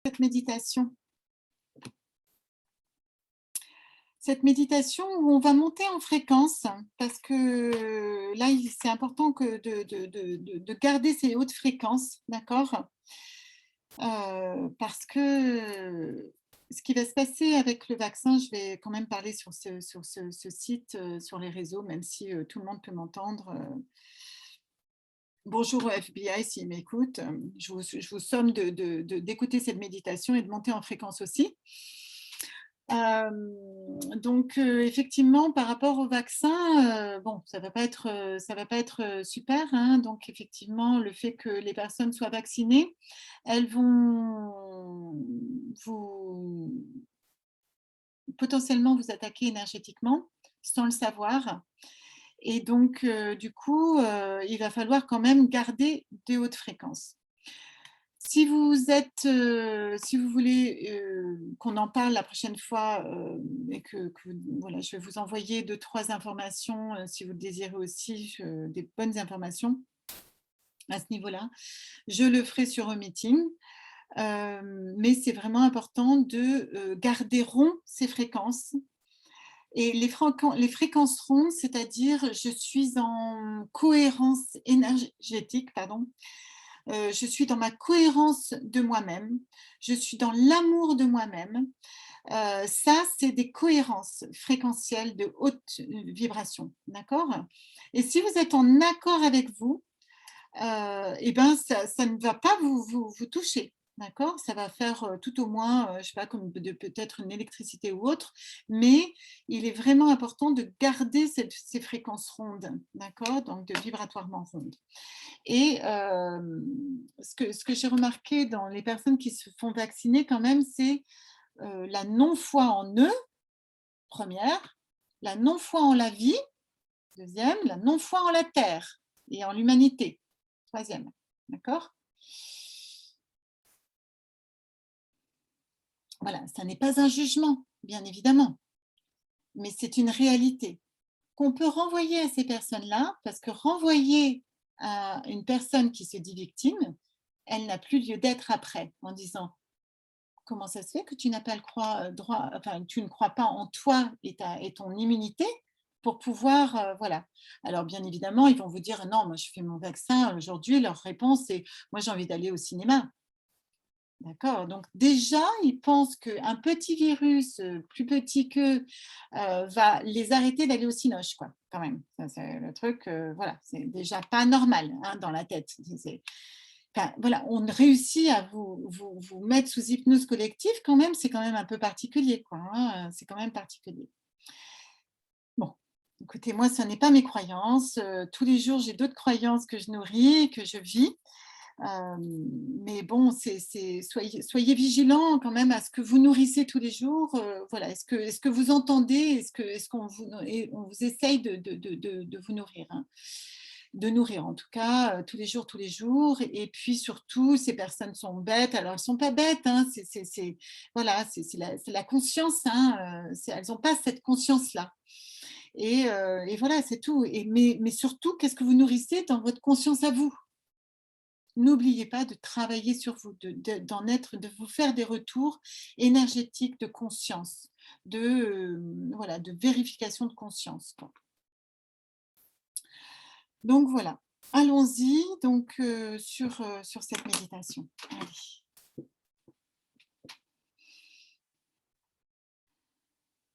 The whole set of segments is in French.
cette méditation. Cette méditation où on va monter en fréquence parce que là, c'est important que de garder ces hautes fréquences, d'accord? Parce que ce qui va se passer avec le vaccin, je vais quand même parler sur ce site, sur les réseaux, même si, tout le monde peut m'entendre. Bonjour au FBI s'ils m'écoutent, je vous somme d'écouter cette méditation et de monter en fréquence aussi. Donc effectivement, par rapport au vaccin, bon, ça va pas être super, hein. Donc effectivement, le fait que les personnes soient vaccinées, elles vont vous potentiellement vous attaquer énergétiquement sans le savoir et donc du coup, il va falloir quand même garder des hautes fréquences. Si vous voulez, qu'on en parle la prochaine fois, et que voilà, je vais vous envoyer 2-3 informations, si vous le désirez aussi, des bonnes informations à ce niveau-là. Je le ferai sur un meeting, mais c'est vraiment important de, garder rond ces fréquences et les fréquences rondes, c'est-à-dire je suis en cohérence énergétique, pardon. Je suis dans ma cohérence de moi-même, je suis dans l'amour de moi-même. Ça, c'est des cohérences fréquentielles de haute vibration, d'accord? Et si vous êtes en accord avec vous, et ben, ça ne va pas vous toucher, d'accord? Ça va faire, tout au moins, je sais pas, comme peut-être une électricité ou autre, mais il est vraiment important de garder ces fréquences rondes, d'accord? Donc de vibratoirement rondes. Et ce que j'ai remarqué dans les personnes qui se font vacciner quand même, c'est, la non-foi en eux, première, la non-foi en la vie, deuxième, la non-foi en la terre et en l'humanité, troisième. D'accord? Voilà, ça n'est pas un jugement, bien évidemment, mais c'est une réalité qu'on peut renvoyer à ces personnes-là, parce que renvoyer à une personne qui se dit victime, elle n'a plus lieu d'être après, en disant: «Comment ça se fait que tu n'as pas le droit, enfin, tu ne crois pas en toi et ton immunité pour pouvoir, voilà». Alors bien évidemment, ils vont vous dire: «Non, moi je fais mon vaccin aujourd'hui». Leur réponse c'est: «Moi j'ai envie d'aller au cinéma». D'accord? Donc déjà, ils pensent qu'un petit virus, plus petit qu'eux, va les arrêter d'aller au cinoche, quoi, quand même. Ça c'est le truc, voilà, c'est déjà pas normal, hein, dans la tête. Enfin, voilà, on réussit à vous mettre sous hypnose collective quand même, c'est quand même un peu particulier, quoi, hein, c'est quand même particulier. Bon, écoutez, moi, ce n'est pas mes croyances, tous les jours, j'ai d'autres croyances que je nourris, que je vis. Hem, mais bon, soyez vigilants quand même à ce que vous nourrissez tous les jours, voilà. Est-ce que vous entendez? Est-ce qu'on vous et on vous essaye de vous nourrir, hein? De nourrir en tout cas, tous les jours et puis surtout ces personnes sont bêtes. Alors elles sont pas bêtes, hein, c'est voilà, c'est la conscience, hein, elles n'ont pas cette conscience-là et voilà, c'est tout et mais surtout, qu'est-ce que vous nourrissez dans votre conscience à vous? N'oubliez pas de travailler sur vous, d'en être, de vous faire des retours énergétiques de conscience, voilà, de vérification de conscience, quoi. Donc voilà, allons-y donc sur cette méditation. Allez.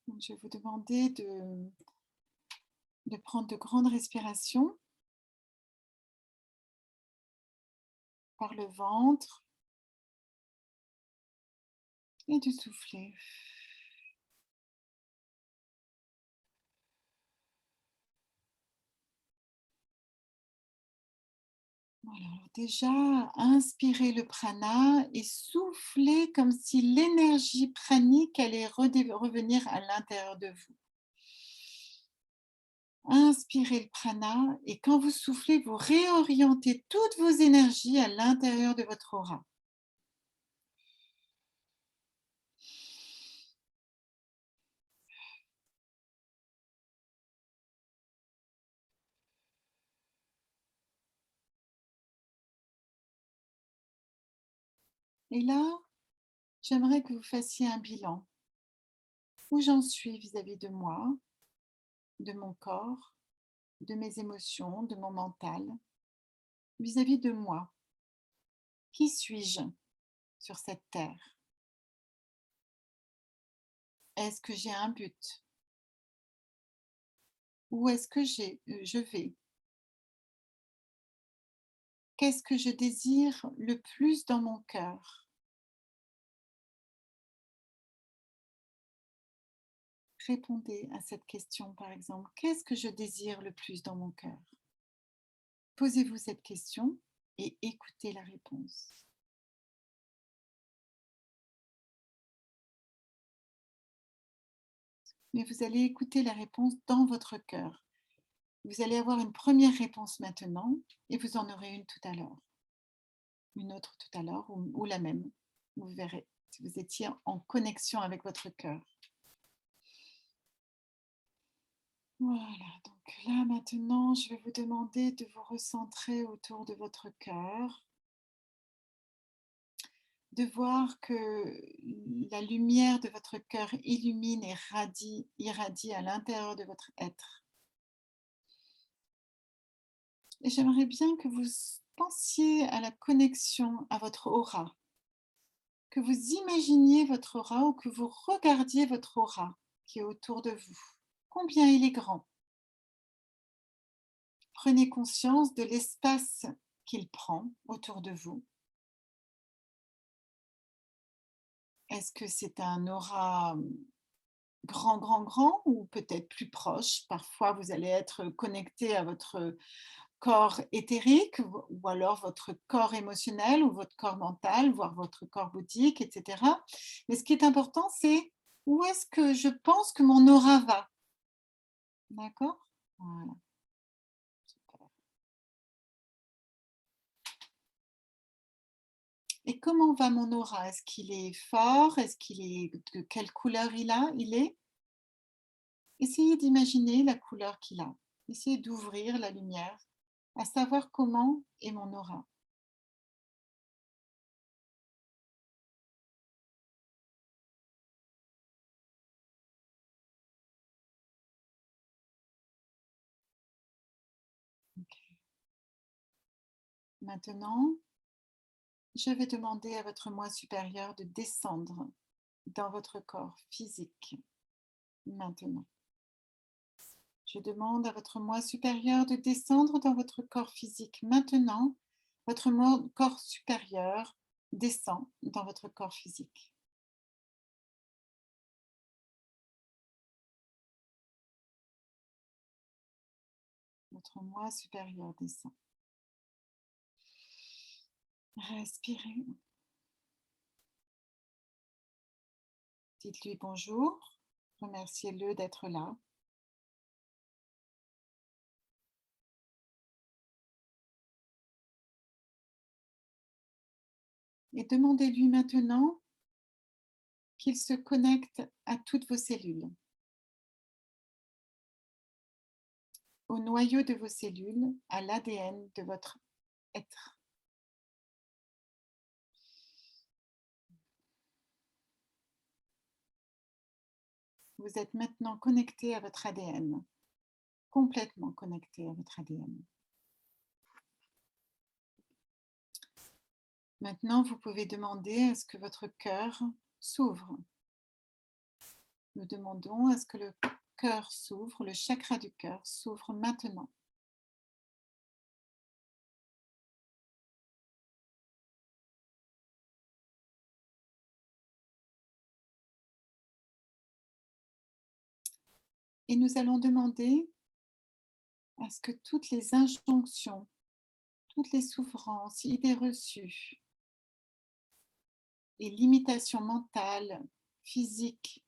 Donc je vais vous demander de prendre de grandes respirations par le ventre et de souffler. Voilà, alors déjà, inspirez le prana et soufflez comme si l'énergie pranique allait revenir à l'intérieur de vous. Inspirez le prana et quand vous soufflez, vous réorientez toutes vos énergies à l'intérieur de votre aura. Et là, j'aimerais que vous fassiez un bilan. Où j'en suis vis-à-vis de moi, de mon corps, de mes émotions, de mon mental, vis-à-vis de moi. Qui suis-je sur cette terre? Est-ce que j'ai un but? Où est-ce que je vais? Qu'est-ce que je désire le plus dans mon cœur? Répondez à cette question, par exemple. Qu'est-ce que je désire le plus dans mon cœur? Posez-vous cette question et écoutez la réponse. Mais vous allez écouter la réponse dans votre cœur. Vous allez avoir une première réponse maintenant et vous en aurez une tout à l'heure. Une autre tout à l'heure ou la même. Vous verrez si vous étiez en connexion avec votre cœur. Voilà, donc là maintenant, je vais vous demander de vous recentrer autour de votre cœur, de voir que la lumière de votre cœur illumine et irradie à l'intérieur de votre être. Et j'aimerais bien que vous pensiez à la connexion à votre aura, que vous imaginiez votre aura ou que vous regardiez votre aura qui est autour de vous. Combien il est grand? Prenez conscience de l'espace qu'il prend autour de vous. Est-ce que c'est un aura grand, grand, grand ou peut-être plus proche? Parfois, vous allez être connecté à votre corps éthérique ou alors votre corps émotionnel ou votre corps mental, voire votre corps bouddhique, etc. Mais ce qui est important, c'est où est-ce que je pense que mon aura va? D'accord? Voilà, super. Et comment va mon aura? Est-ce qu'il est fort? Est-ce qu'il est de quelle couleur il est? Essayez d'imaginer la couleur qu'il a. Essayez d'ouvrir la lumière, à savoir comment est mon aura. Ok. Maintenant, je vais demander à votre moi supérieur de descendre dans votre corps physique. Maintenant, je demande à votre moi supérieur de descendre dans votre corps physique. Maintenant, votre corps supérieur descend dans votre corps physique. Votre moi supérieur descend. Respirez. Dites-lui bonjour. Remerciez-le d'être là. Et demandez-lui maintenant qu'il se connecte à toutes vos cellules, au noyau de vos cellules, à l'ADN de votre être. Vous êtes maintenant connecté à votre ADN, complètement connecté à votre ADN. Maintenant, vous pouvez demander à ce que votre cœur s'ouvre. Nous demandons à ce que le cœur s'ouvre, le chakra du cœur s'ouvre maintenant. Et nous allons demander à ce que toutes les injonctions, toutes les souffrances, idées reçues et limitations mentales, physiques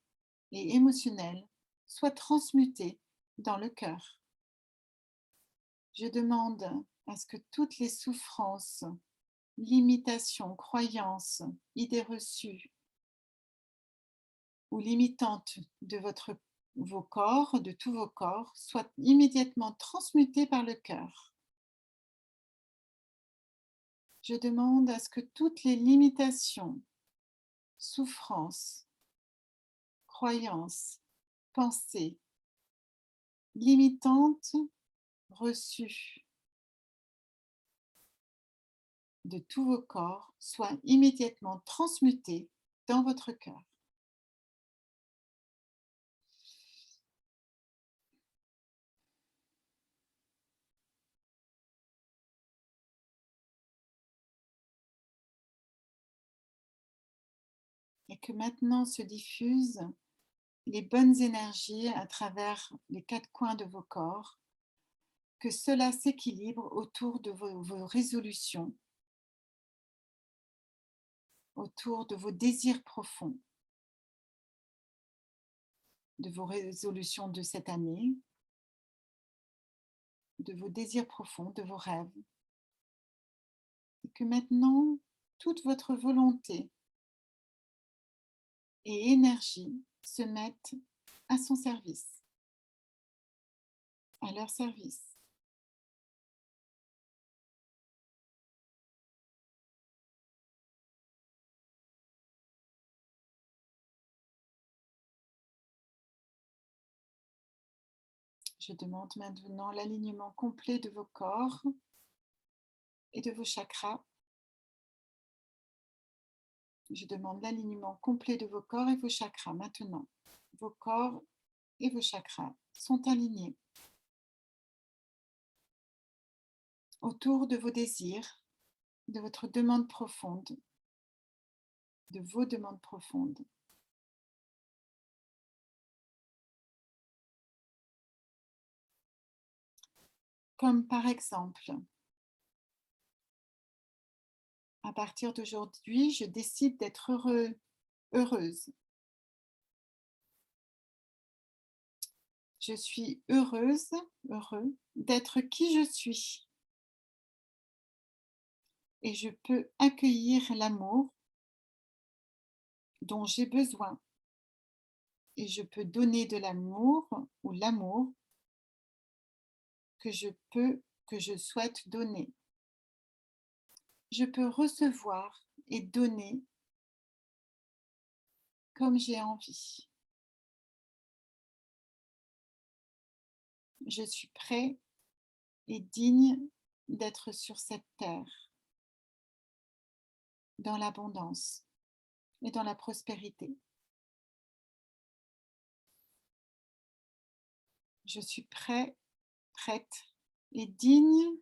et émotionnelles soient transmutées dans le cœur. Je demande à ce que toutes les souffrances, limitations, croyances, idées reçues ou limitantes de vos corps, de tous vos corps, soient immédiatement transmutées par le cœur. Je demande à ce que toutes les limitations, souffrance, croyance, pensée limitante reçue de tous vos corps soit immédiatement transmutée dans votre cœur. Et que maintenant se diffusent les bonnes énergies à travers les 4 coins de vos corps, que cela s'équilibre autour de vos résolutions, autour de vos désirs profonds, de vos résolutions de cette année, de vos désirs profonds, de vos rêves. Et que maintenant, toute votre volonté et énergie se mettent à son service, à leur service. Je demande maintenant l'alignement complet de vos corps et de vos chakras. Je demande l'alignement complet de vos corps et vos chakras maintenant. Vos corps et vos chakras sont alignés autour de vos désirs, de votre demande profonde, de vos demandes profondes. Comme par exemple, à partir d'aujourd'hui, je décide d'être heureuse. Je suis heureuse, heureux d'être qui je suis. Et je peux accueillir l'amour dont j'ai besoin. Et je peux donner de l'amour ou l'amour que je souhaite donner. Je peux recevoir et donner comme j'ai envie. Je suis prêt et digne d'être sur cette terre, dans l'abondance et dans la prospérité. Je suis prêt, prête et digne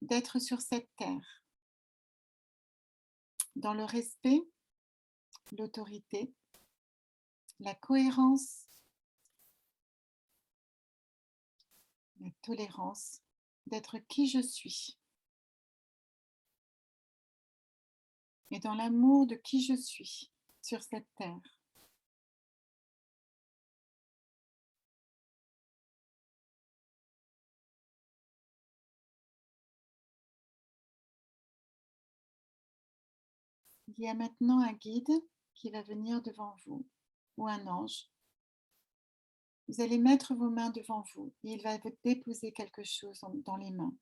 d'être sur cette terre, dans le respect, l'autorité, la cohérence, la tolérance, d'être qui je suis et dans l'amour de qui je suis sur cette terre. Il y a maintenant un guide qui va venir devant vous, ou un ange. Vous allez mettre vos mains devant vous et il va vous déposer quelque chose dans les mains.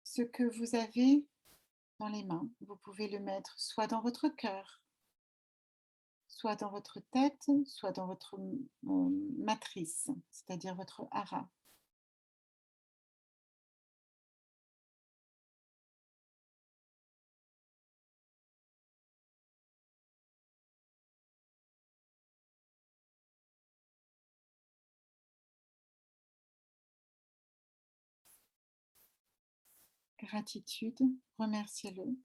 Ce que vous avez dans les mains, vous pouvez le mettre soit dans votre cœur, soit dans votre tête, soit dans votre matrice, c'est-à-dire votre hara. Gratitude, remerciez-le.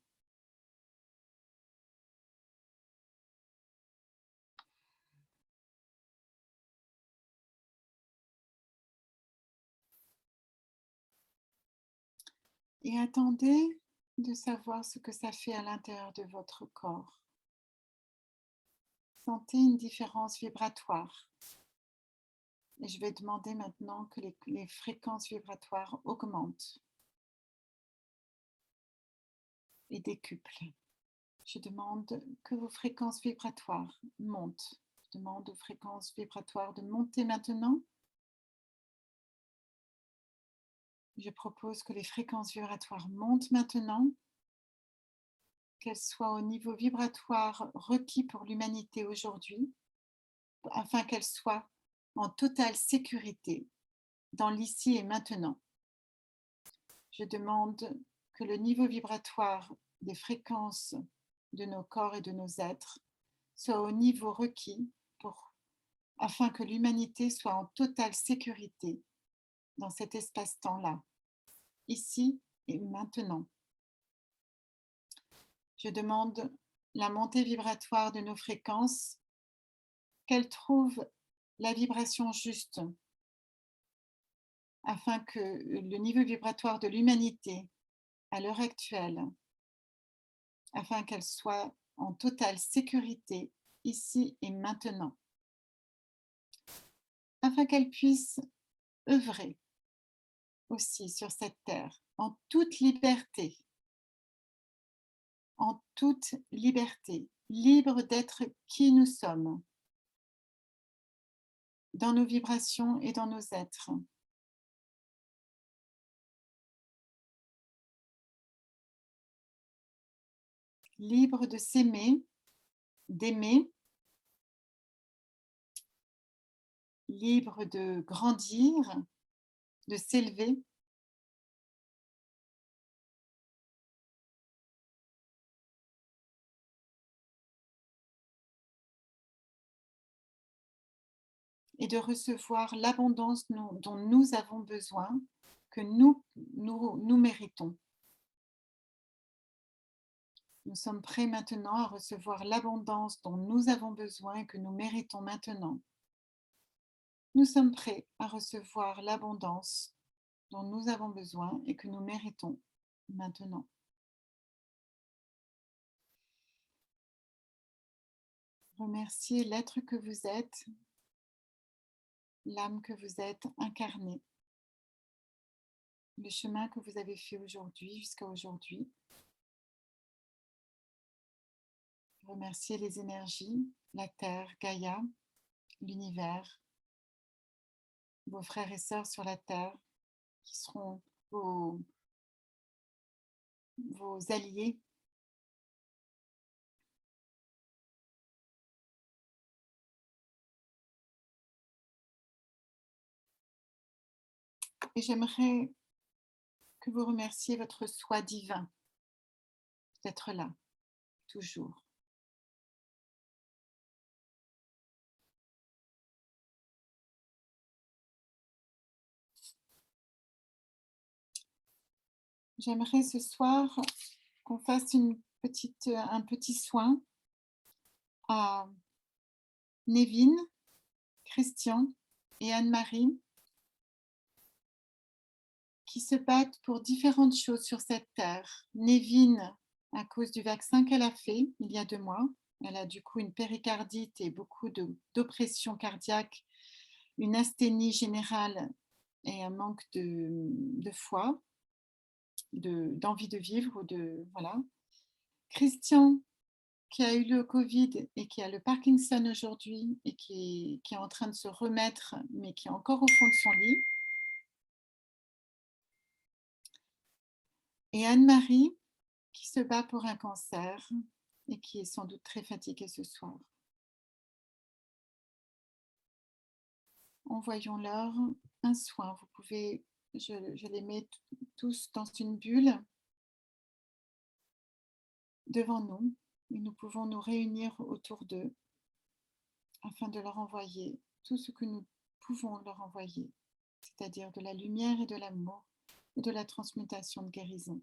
Et attendez de savoir ce que ça fait à l'intérieur de votre corps. Sentez une différence vibratoire. Et je vais demander maintenant que les fréquences vibratoires augmentent et décuplent. Je demande que vos fréquences vibratoires montent. Je demande aux fréquences vibratoires de monter maintenant Je propose que les fréquences vibratoires montent maintenant, qu'elles soient au niveau vibratoire requis pour l'humanité aujourd'hui, afin qu'elles soient en totale sécurité dans l'ici et maintenant. Je demande que le niveau vibratoire des fréquences de nos corps et de nos êtres soit au niveau requis afin que l'humanité soit en totale sécurité dans cet espace-temps-là, ici et maintenant. Je demande la montée vibratoire de nos fréquences, qu'elles trouvent la vibration juste, afin que le niveau vibratoire de l'humanité à l'heure actuelle, afin qu'elle soit en totale sécurité ici et maintenant, afin qu'elle puisse œuvrer aussi sur cette terre en toute liberté, libre d'être qui nous sommes, dans nos vibrations et dans nos êtres. Libre de s'aimer, d'aimer, libre de grandir, de s'élever, et de recevoir l'abondance dont nous avons besoin, que nous méritons. Nous sommes prêts maintenant à recevoir l'abondance dont nous avons besoin et que nous méritons maintenant. Nous sommes prêts à recevoir l'abondance dont nous avons besoin et que nous méritons maintenant. Remerciez l'être que vous êtes, l'âme que vous êtes incarnée, le chemin que vous avez fait aujourd'hui jusqu'à aujourd'hui. Remerciez les énergies, la Terre, Gaïa, l'univers, vos frères et sœurs sur la Terre qui seront vos alliés. Et j'aimerais que vous remerciez votre soi divin d'être là, toujours. J'aimerais ce soir qu'on fasse un petit soin à Nevin, Christian et Anne-Marie qui se battent pour différentes choses sur cette terre. Nevin, à cause du vaccin qu'elle a fait il y a 2 mois, elle a du coup une péricardite et beaucoup d'oppression cardiaque, une asthénie générale et un manque de foi, d'envie de vivre. Voilà. Christian, qui a eu le Covid et qui a le Parkinson aujourd'hui et qui est en train de se remettre, mais qui est encore au fond de son lit. Et Anne-Marie, qui se bat pour un cancer et qui est sans doute très fatiguée ce soir. Envoyons-leur un soin. Vous pouvez, je les mets tous dans une bulle devant nous et nous pouvons nous réunir autour d'eux afin de leur envoyer tout ce que nous pouvons leur envoyer, c'est-à-dire de la lumière et de l'amour et de la transmutation de guérison.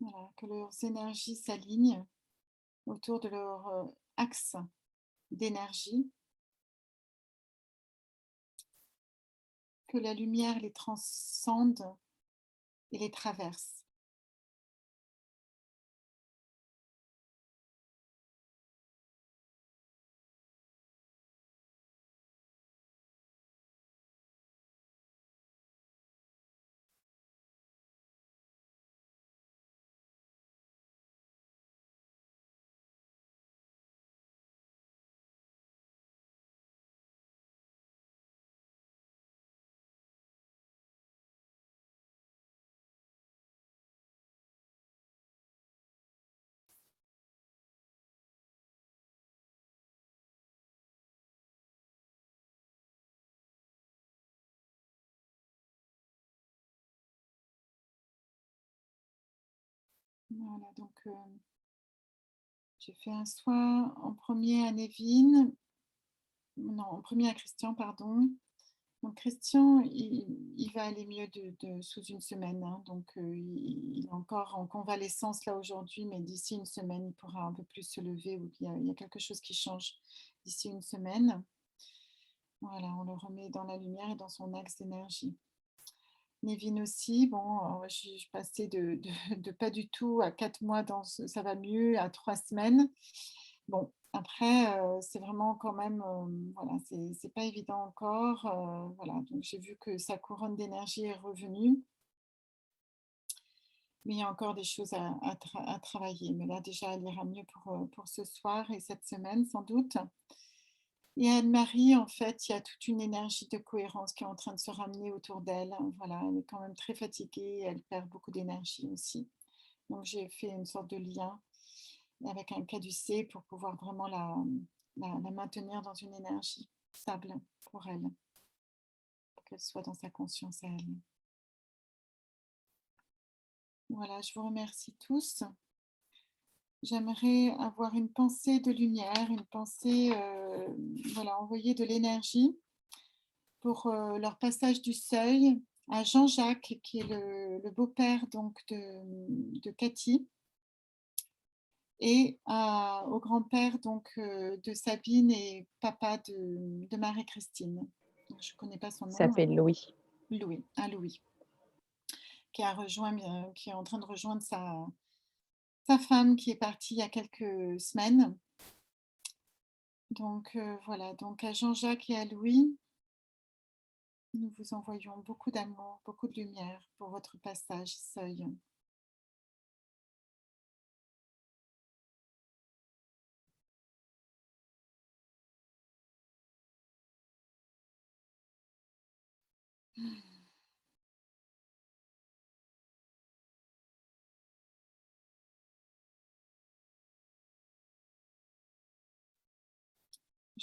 Voilà, que leurs énergies s'alignent autour de leur axe d'énergie, que la lumière les transcende et les traverse. Voilà, donc j'ai fait un soin en premier à Nevin, non, en premier à Christian, pardon. Donc Christian, il va aller mieux sous une semaine, hein. Donc il est encore en convalescence là aujourd'hui, mais d'ici une semaine, il pourra un peu plus se lever, ou il y a quelque chose qui change d'ici une semaine. Voilà, on le remet dans la lumière et dans son axe d'énergie. Nevin aussi, bon, je passais de pas du tout à 4 mois ça va mieux, à 3 semaines. Bon, après, c'est vraiment quand même, voilà, c'est pas évident encore. Voilà, donc j'ai vu que sa couronne d'énergie est revenue, mais il y a encore des choses à travailler. Mais là, déjà, elle ira mieux pour ce soir et cette semaine, sans doute. Et Anne-Marie, en fait, il y a toute une énergie de cohérence qui est en train de se ramener autour d'elle. Voilà, elle est quand même très fatiguée, elle perd beaucoup d'énergie aussi. Donc j'ai fait une sorte de lien avec un caducée pour pouvoir vraiment la maintenir dans une énergie stable pour elle, pour qu'elle soit dans sa conscience à elle. Voilà, je vous remercie tous. J'aimerais avoir une pensée de lumière, une pensée, voilà, envoyer de l'énergie pour leur passage du seuil à Jean-Jacques, qui est le beau-père donc de Cathy, et au grand-père donc de Sabine et papa de Marie-Christine. Je ne connais pas son Il nom, s'appelle Louis. Louis, Louis, qui est en train de rejoindre sa femme qui est partie il y a quelques semaines. Donc voilà, donc à Jean-Jacques et à Louis, nous vous envoyons beaucoup d'amour, beaucoup de lumière pour votre passage seuil.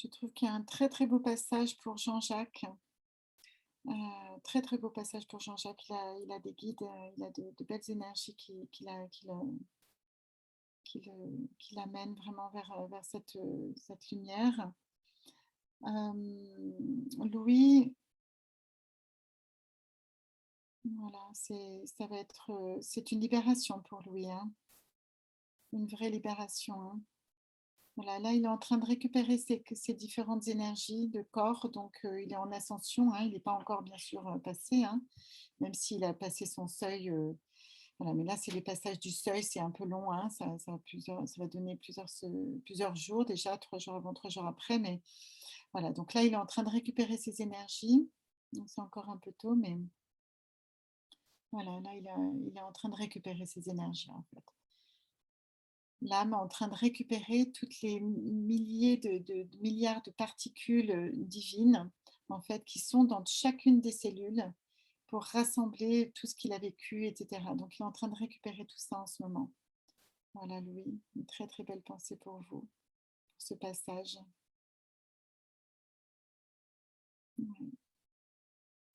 Je trouve qu'il y a un très très beau passage pour Jean-Jacques. Très très beau passage pour Jean-Jacques. Il a des guides, il a de belles énergies qui l'amènent vraiment vers cette lumière. Louis, voilà, c'est une libération pour Louis, hein, une vraie libération, hein. Voilà, là, il est en train de récupérer ses différentes énergies de corps, donc il est en ascension, hein, il n'est pas encore bien sûr passé, hein, même s'il a passé son seuil. Voilà, mais là, c'est les passages du seuil, c'est un peu long, hein, ça va donner plusieurs jours déjà, 3 jours avant, 3 jours après, mais voilà, donc là, il est en train de récupérer ses énergies, donc c'est encore un peu tôt, mais voilà, là, il est en train de récupérer ses énergies, en fait. L'âme est en train de récupérer toutes les milliards de particules divines, en fait, qui sont dans chacune des cellules pour rassembler tout ce qu'il a vécu, etc. Donc, il est en train de récupérer tout ça en ce moment. Voilà, Louis, une très très belle pensée pour vous, pour ce passage. Ouais,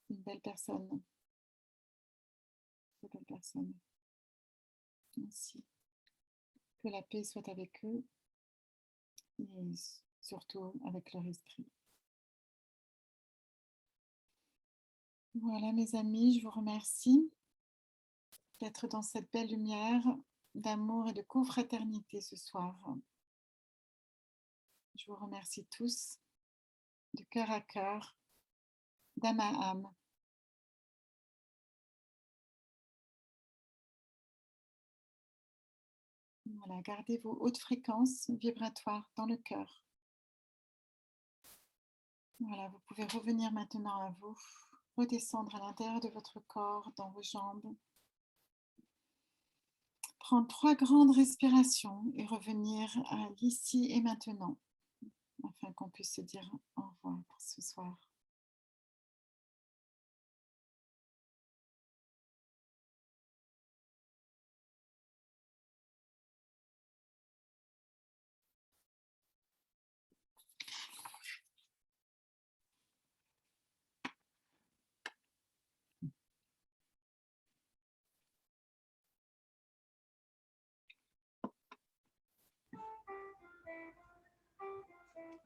une belle personne, une belle personne. Ainsi, que la paix soit avec eux et surtout avec leur esprit. Voilà, mes amis, je vous remercie d'être dans cette belle lumière d'amour et de confraternité ce soir. Je vous remercie tous, de cœur à cœur, d'âme à âme. Voilà, gardez vos hautes fréquences vibratoires dans le cœur. Voilà, vous pouvez revenir maintenant à vous, redescendre à l'intérieur de votre corps, dans vos jambes. Prendre 3 grandes respirations et revenir à l'ici et maintenant, afin qu'on puisse se dire au revoir pour ce soir.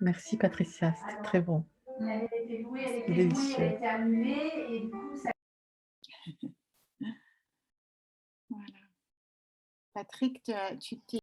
Merci Patricia, c'était très bon. Elle a été louée, elle C'était était louée, elle a délicieux. été annulée et du coup ça. Voilà. Patrick, tu t'es